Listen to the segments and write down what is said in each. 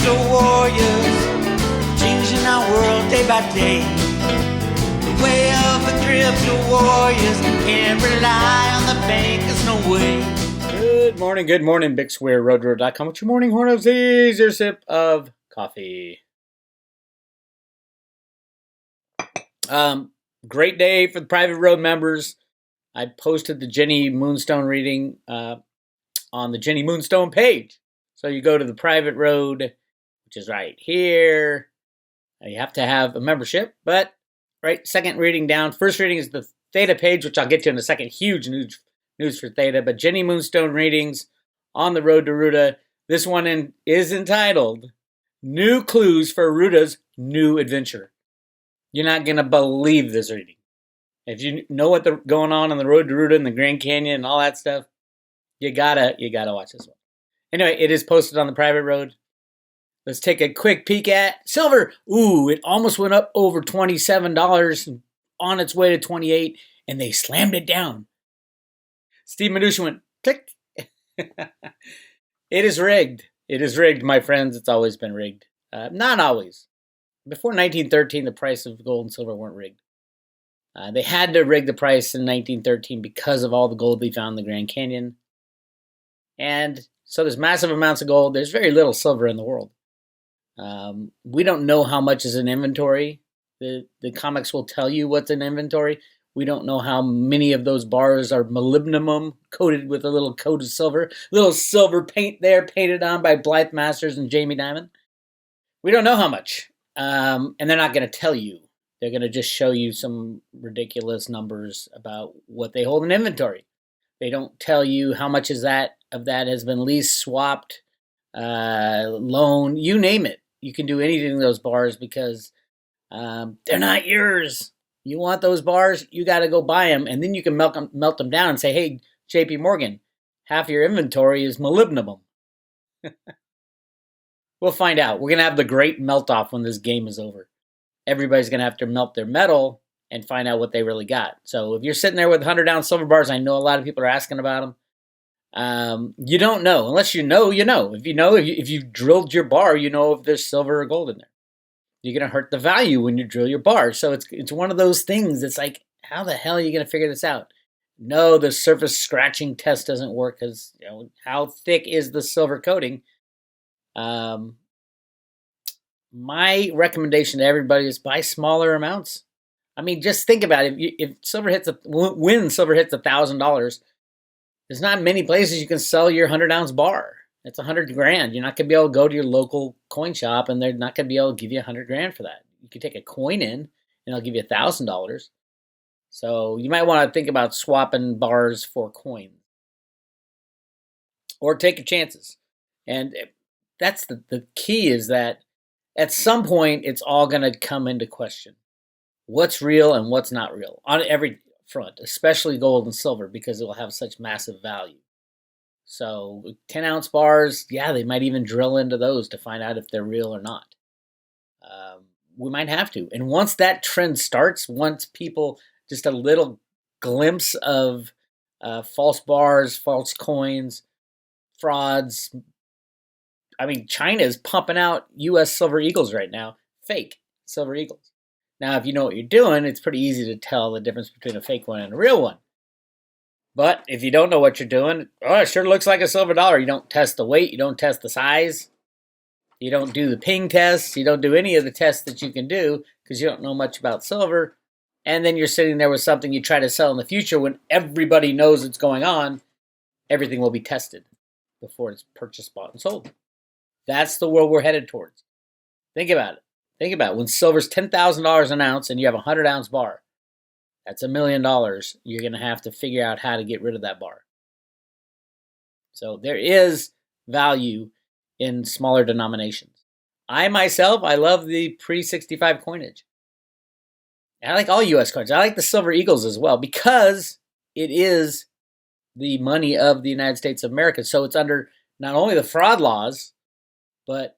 crypto warriors, changing our world day by day. The way of the crypto warriors, can't rely on the bankers, no way. Good morning, Bix Weir, roadroad.com. What's your morning horn of Z's, your sip of coffee. Great day for the private road members. I posted the Jenny Moonstone reading on the Jenny Moonstone page. So you go to the private road, which is right here. You have to have a membership, but right, second reading down. First reading is the Theta page, which I'll get to in a second. Huge news for Theta, but Jenny Moonstone readings on the road to Ruta. This one is entitled New Clues for Ruta's New Adventure. You're not going to believe this reading. If you know what's going on the road to Ruta and the Grand Canyon and all that stuff, you gotta watch this one. Anyway, it is posted on the private road. Let's take a quick peek at silver. Ooh, it almost went up over $27 on its way to $28, and they slammed it down. Steve Mnuchin went click. It is rigged. It is rigged, my friends. It's always been rigged. Not always. Before 1913, the price of gold and silver weren't rigged. They had to rig the price in 1913 because of all the gold they found in the Grand Canyon. And so there's massive amounts of gold. There's very little silver in the world. We don't know how much is in inventory. The comics will tell you what's in inventory. We don't know how many of those bars are molybdenum coated with a little coat of silver. Little silver paint there painted on by Blythe Masters and Jamie Dimon. We don't know how much. And they're not going to tell you. They're going to just show you some ridiculous numbers about what they hold in inventory. They don't tell you how much of that has been leased, swapped, loan, you name it. You can do anything in those bars because they're not yours. You want those bars, you got to go buy them, and then you can melt them down and say, hey, JP Morgan, half your inventory is molybdenum. We'll find out. We're going to have the great melt-off when this game is over. Everybody's going to have to melt their metal and find out what they really got. So if you're sitting there with 100-ounce silver bars, I know a lot of people are asking about them. You don't know. Unless you know, you know. If you know, if you've drilled your bar, you know if there's silver or gold in there. You're going to hurt the value when you drill your bar. So it's one of those things. It's like, how the hell are you going to figure this out? No, the surface scratching test doesn't work because, how thick is the silver coating? My recommendation to everybody is buy smaller amounts. I mean, just think about it. If silver hits when silver hits $1,000, there's not many places you can sell your 100-ounce bar. It's $100 grand. You're not going to be able to go to your local coin shop, and they're not going to be able to give you $100 grand for that. You can take a coin in, and they'll give you $1,000. So you might want to think about swapping bars for coins, or take your chances. And that's the key is that at some point it's all going to come into question. What's real and what's not real on every front, especially gold and silver, because it will have such massive value. So 10-ounce bars, yeah, they might even drill into those to find out if they're real or not. We might have to. And once that trend starts, once people, just a little glimpse of false bars, false coins, frauds. I mean, China is pumping out U.S. silver eagles right now. Fake silver eagles. Now, if you know what you're doing, it's pretty easy to tell the difference between a fake one and a real one. But if you don't know what you're doing, it sure looks like a silver dollar. You don't test the weight. You don't test the size. You don't do the ping tests. You don't do any of the tests that you can do because you don't know much about silver. And then you're sitting there with something you try to sell in the future when everybody knows it's going on. Everything will be tested before it's purchased, bought, and sold. That's the world we're headed towards. Think about it. Think about it. When silver's $10,000 an ounce and you have a 100-ounce bar, that's $1 million. You're going to have to figure out how to get rid of that bar. So there is value in smaller denominations. I love the pre-65 coinage. I like all U.S. coins. I like the silver eagles as well because it is the money of the United States of America. So it's under not only the fraud laws, but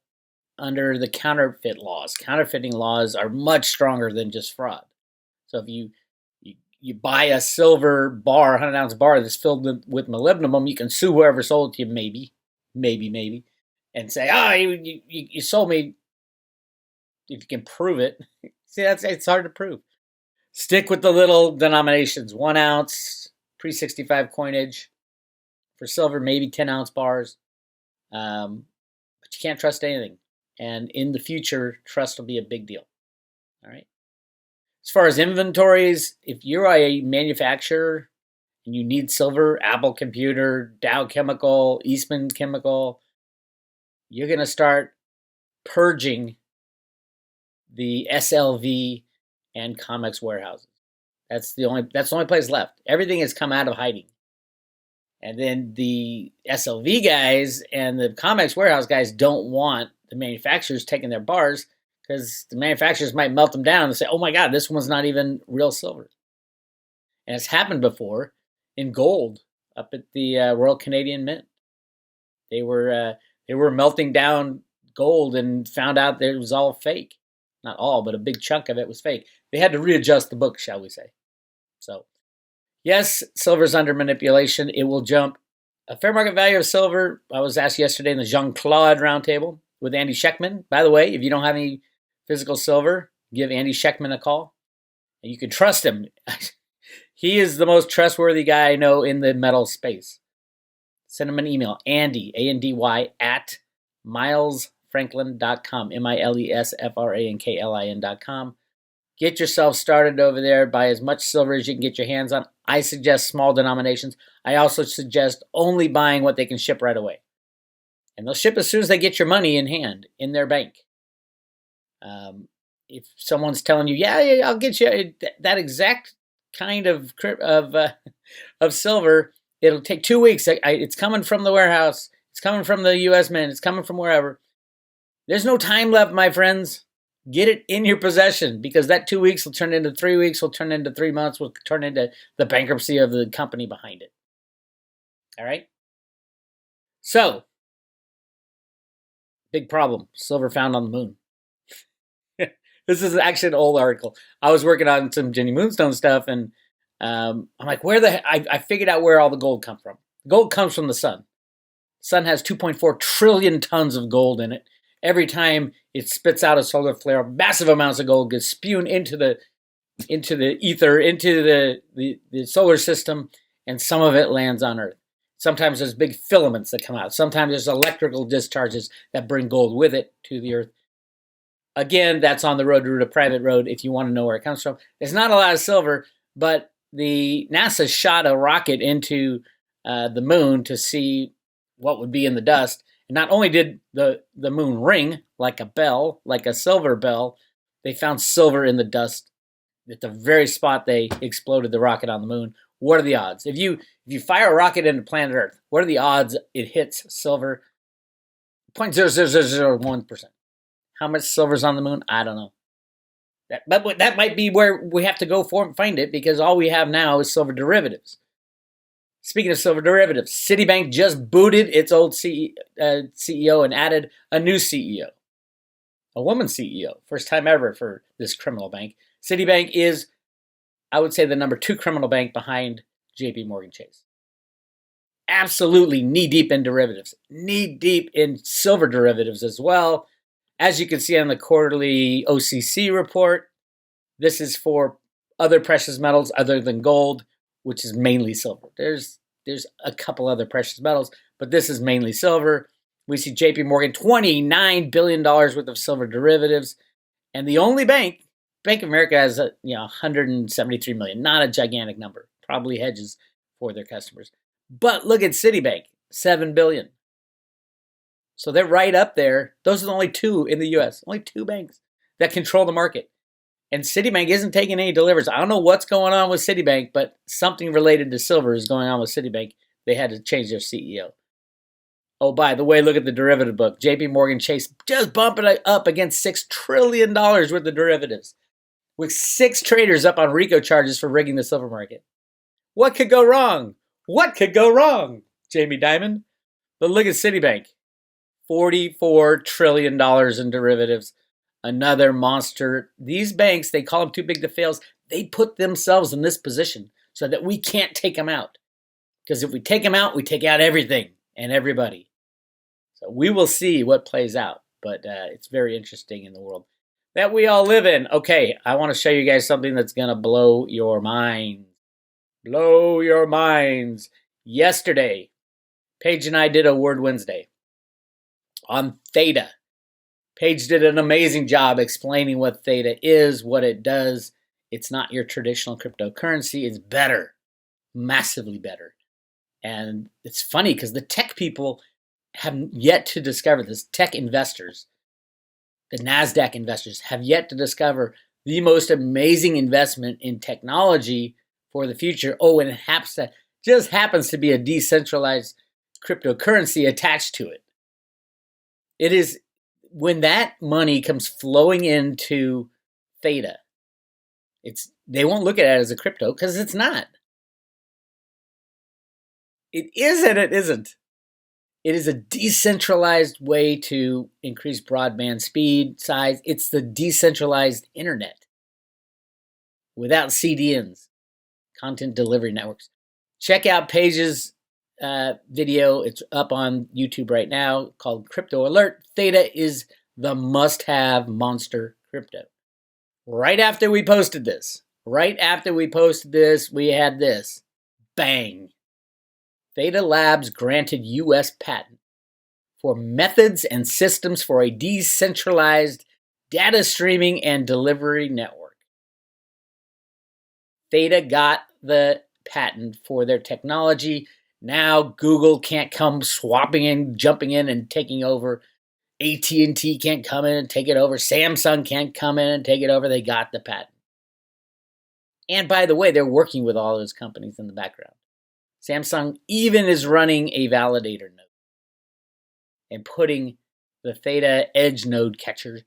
under the counterfeit laws. Counterfeiting laws are much stronger than just fraud. So if you buy a silver bar, 100-ounce bar that's filled with molybdenum, you can sue whoever sold it to you, maybe. and say, oh, you sold me. If you can prove it. See, it's hard to prove. Stick with the little denominations. 1 ounce, pre-65 coinage. For silver, maybe 10-ounce bars. But you can't trust anything. And in the future, trust will be a big deal. All right. As far as inventories, if you're a manufacturer and you need silver, Apple Computer, Dow Chemical, Eastman Chemical, you're going to start purging the SLV and COMEX warehouses. That's the only place left. Everything has come out of hiding. And then the SLV guys and the COMEX warehouse guys don't want the manufacturers taking their bars because the manufacturers might melt them down and say, oh my God, this one's not even real silver. And it's happened before in gold up at the Royal Canadian Mint. They were melting down gold and found out that it was all fake. Not all, but a big chunk of it was fake. They had to readjust the book, shall we say. So, yes, silver's under manipulation. It will jump. A fair market value of silver, I was asked yesterday in the Jean-Claude Roundtable with Andy Schechtman. By the way, if you don't have any physical silver, give Andy Schechtman a call. And you can trust him. He is the most trustworthy guy I know in the metal space. Send him an email, Andy, A-N-D-Y, at milesfranklin.com, milesfranklin.com. Get yourself started over there. Buy as much silver as you can get your hands on. I suggest small denominations. I also suggest only buying what they can ship right away. And they'll ship as soon as they get your money in hand, in their bank. If someone's telling you, yeah, I'll get you that exact kind of silver, it'll take 2 weeks. It's coming from the warehouse. It's coming from the U.S. Mint. It's coming from wherever. There's no time left, my friends. Get it in your possession because that 2 weeks will turn into 3 weeks, will turn into 3 months, will turn into the bankruptcy of the company behind it. All right? So, big problem. Silver found on the moon. This is actually an old article. I was working on some Jenny Moonstone stuff, and I'm like, I figured out where all the gold comes from. Gold comes from the sun. The sun has 2.4 trillion tons of gold in it. Every time it spits out a solar flare, massive amounts of gold get spewed into the ether, into the solar system, and some of it lands on Earth. Sometimes there's big filaments that come out. Sometimes there's electrical discharges that bring gold with it to the Earth. Again, that's on the road to a private road if you want to know where it comes from. There's not a lot of silver, but the NASA shot a rocket into the moon to see what would be in the dust. And not only did the moon ring like a bell, like a silver bell, they found silver in the dust at the very spot they exploded the rocket on the moon. What are the odds? If you fire a rocket into planet Earth, what are the odds it hits silver? 0.00001%. How much silver's on the moon? I don't know. That might be where we have to go find it because all we have now is silver derivatives. Speaking of silver derivatives, Citibank just booted its old CEO and added a new CEO, a woman CEO. First time ever for this criminal bank. Citibank is, I would say, the number 2 criminal bank behind JP Morgan Chase. Absolutely knee-deep in derivatives, knee-deep in silver derivatives as well. As you can see on the quarterly OCC report, this is for other precious metals other than gold, which is mainly silver. There's a couple other precious metals, but this is mainly silver. We see JP Morgan, $29 billion worth of silver derivatives. And the only bank, Bank of America, has $173 million. Not a gigantic number. Probably hedges for their customers. But look at Citibank, $7 billion. So they're right up there. Those are the only 2 in the U.S. Only 2 banks that control the market. And Citibank isn't taking any deliveries. I don't know what's going on with Citibank, but something related to silver is going on with Citibank. They had to change their CEO. Oh, by the way, look at the derivative book. JP Morgan Chase just bumping it up against $6 trillion worth of derivatives, with 6 traders up on RICO charges for rigging the silver market. What could go wrong? What could go wrong, Jamie Dimon? But look at Citibank. $44 trillion in derivatives. Another monster. These banks, they call them too big to fail. They put themselves in this position so that we can't take them out. Because if we take them out, we take out everything and everybody. So we will see what plays out, but it's very interesting in the world that we all live in. Okay, I want to show you guys something that's going to blow your minds. Blow your minds. Yesterday, Paige and I did a Word Wednesday on Theta. Paige did an amazing job explaining what Theta is, what it does. It's not your traditional cryptocurrency. It's better, massively better. And it's funny because the tech people have yet to discover this. Tech investors, the NASDAQ investors, have yet to discover the most amazing investment in technology for the future. Oh, and it just happens to be a decentralized cryptocurrency attached to it. It is when that money comes flowing into Theta, they won't look at it as a crypto because it's not. It is and it isn't. It is a decentralized way to increase broadband speed, size. It's the decentralized internet without CDNs, content delivery networks. Check out Paige's video. It's up on YouTube right now called Crypto Alert. Theta is the must-have monster crypto. Right after we posted this, we had this. Bang. Theta Labs granted U.S. patent for methods and systems for a decentralized data streaming and delivery network. Theta got the patent for their technology. Now Google can't come swapping in, jumping in and taking over. AT&T can't come in and take it over. Samsung can't come in and take it over. They got the patent. And by the way, they're working with all those companies in the background. Samsung even is running a validator node and putting the Theta Edge node catcher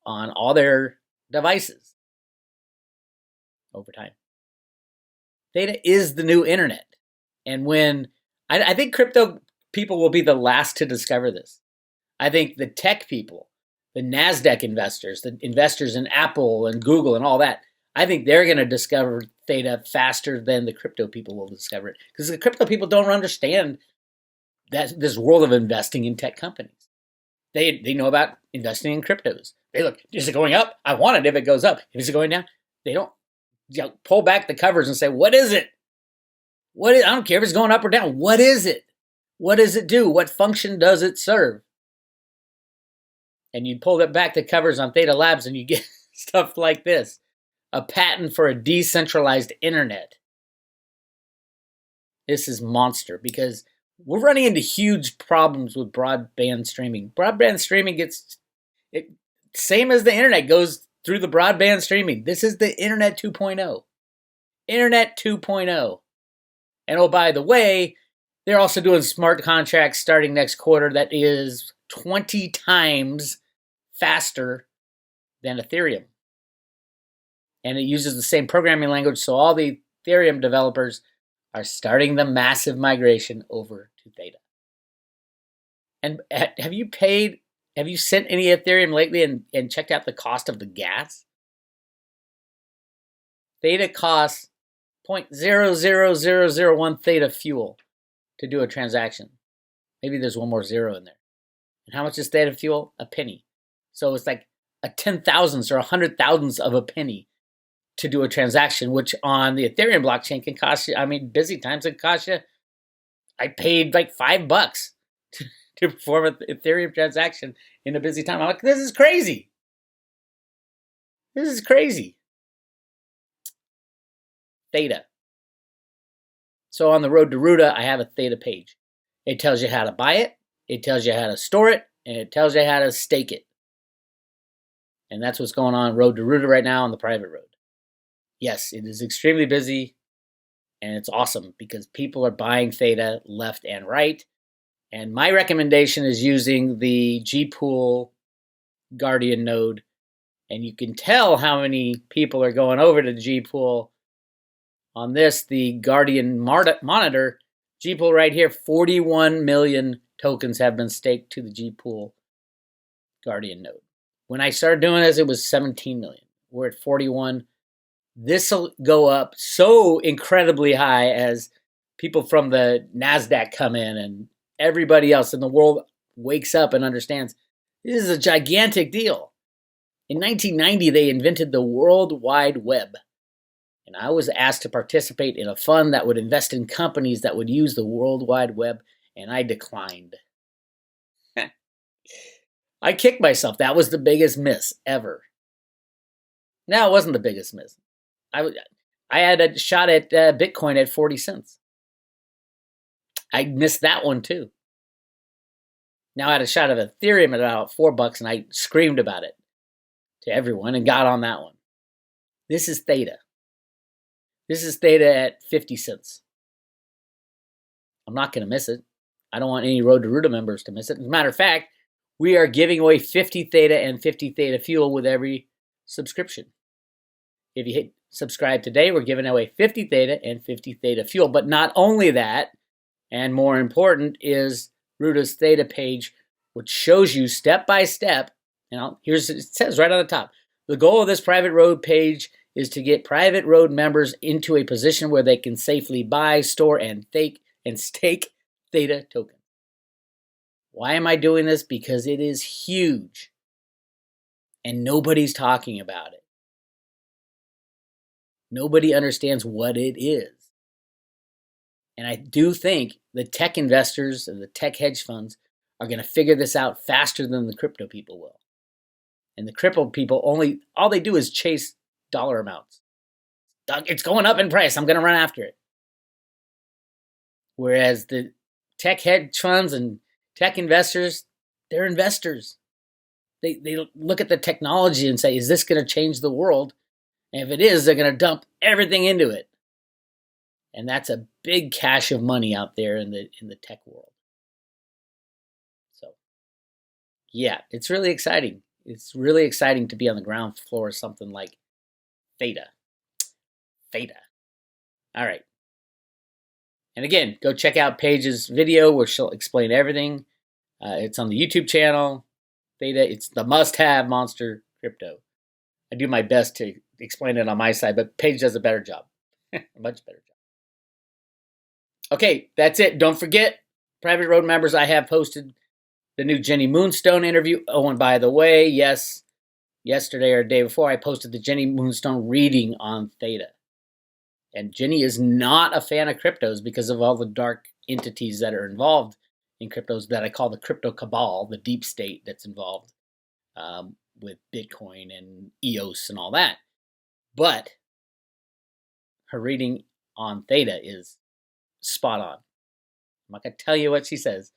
on all their devices over time. Theta is the new internet. And when I think crypto people will be the last to discover this. I think the tech people, the NASDAQ investors, the investors in Apple and Google and all that, I think they're going to discover Theta faster than the crypto people will discover it. Because the crypto people don't understand that this world of investing in tech companies. They know about investing in cryptos. They look, is it going up? I want it if it goes up. If it's going down, they don't pull back the covers and say, what is it? I don't care if it's going up or down. What is it? What does it do? What function does it serve? And you pull back the covers on Theta Labs and you get stuff like this. A patent for a decentralized internet. This is monster because we're running into huge problems with broadband streaming. Broadband streaming same as the internet, goes through the broadband streaming. This is the Internet 2.0. Internet 2.0. And oh, by the way, they're also doing smart contracts starting next quarter that is 20 times faster than Ethereum. And it uses the same programming language, so all the Ethereum developers are starting the massive migration over to Theta. And have you sent any Ethereum lately and checked out the cost of the gas? Theta costs 0.00001 Theta fuel to do a transaction. Maybe there's one more zero in there. And how much is Theta fuel? A penny. So it's like a 10,000ths or 100,000ths of a penny to do a transaction, which on the Ethereum blockchain can cost you, busy times it costs you, I paid like $5 to perform an Ethereum transaction in a busy time. I'm like, this is crazy. This is crazy. Theta. So on the road to Ruta, I have a Theta page. It tells you how to buy it, it tells you how to store it, and it tells you how to stake it. And that's what's going on road to Ruta right now on the private road. Yes, it is extremely busy, and it's awesome because people are buying Theta left and right. And my recommendation is using the Gpool Guardian Node. And you can tell how many people are going over to Gpool. On this, the Guardian Monitor, Gpool right here, 41 million tokens have been staked to the Gpool Guardian Node. When I started doing this, it was 17 million. We're at 41. This will go up so incredibly high as people from the NASDAQ come in and everybody else in the world wakes up and understands this is a gigantic deal. In 1990, they invented the World Wide Web. And I was asked to participate in a fund that would invest in companies that would use the World Wide Web, and I declined. I kicked myself. That was the biggest miss ever. No, it wasn't the biggest miss. I had a shot at Bitcoin at 40 cents. I missed that one too. Now I had a shot at Ethereum at about $4, and I screamed about it to everyone and got on that one. This is Theta. This is Theta at 50 cents. I'm not going to miss it. I don't want any Road to Ruta members to miss it. As a matter of fact, we are giving away 50 Theta and 50 Theta Fuel with every subscription. If you hit subscribe today, we're giving away 50 Theta and 50 Theta Fuel. But not only that, and more important, is Ruta's Theta page, which shows you step by step. Here's it says right on the top. The goal of this private road page is to get private road members into a position where they can safely buy, store, and stake Theta tokens. Why am I doing this? Because it is huge, and nobody's talking about it. Nobody understands what it is. And I do think the tech investors and the tech hedge funds are going to figure this out faster than the crypto people will. And the crypto people all they do is chase dollar amounts. It's going up in price. I'm going to run after it. Whereas the tech hedge funds and tech investors, they're investors. They look at the technology and say, is this going to change the world? And if it is, they're going to dump everything into it. And that's a big cache of money out there in the tech world. So, yeah, it's really exciting. It's really exciting to be on the ground floor of something like Theta. All right. And again, go check out Paige's video where she'll explain everything. It's on the YouTube channel. Theta, it's the must-have monster crypto. I do my best to explain it on my side, but Paige does a better job. A much better job. Okay, that's it. Don't forget, private road members, I have posted the new Jenny Moonstone interview. Oh, and by the way, yes, yesterday or the day before, I posted the Jenny Moonstone reading on Theta. And Jenny is not a fan of cryptos because of all the dark entities that are involved in cryptos that I call the crypto cabal, the deep state that's involved with Bitcoin and EOS and all that. But her reading on Theta is spot on. I'm not going to tell you what she says,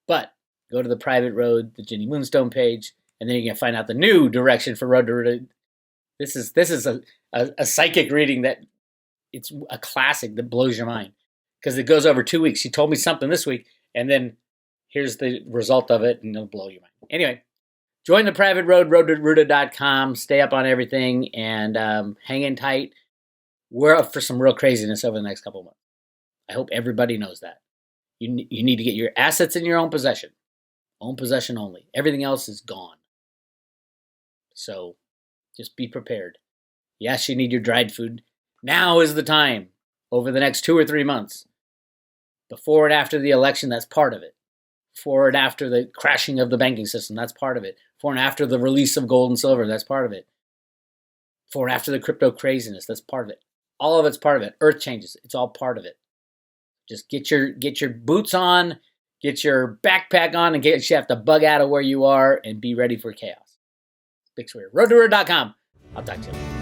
but go to the private road, the Jenny Moonstone page, and then you can find out the new direction for Road to Ruta. This is a psychic reading that it's a classic that blows your mind because it goes over 2 weeks. She told me something this week, and then here's the result of it, and it'll blow your mind. Anyway, join the private road, roadtoruta.com. Stay up on everything, and hang in tight. We're up for some real craziness over the next couple of months. I hope everybody knows that. You need to get your assets in your own possession. Own possession only. Everything else is gone. So just be prepared. Yes, you need your dried food. Now is the time. Over the next 2 or 3 months. Before and after the election, that's part of it. Before and after the crashing of the banking system, that's part of it. Before and after the release of gold and silver, that's part of it. Before and after the crypto craziness, that's part of it. All of it's part of it. Earth changes, it's all part of it. Just get your boots on, get your backpack on, and you have to bug out of where you are and be ready for chaos. Bix Weir, roadtoruta.com. I'll talk to you later.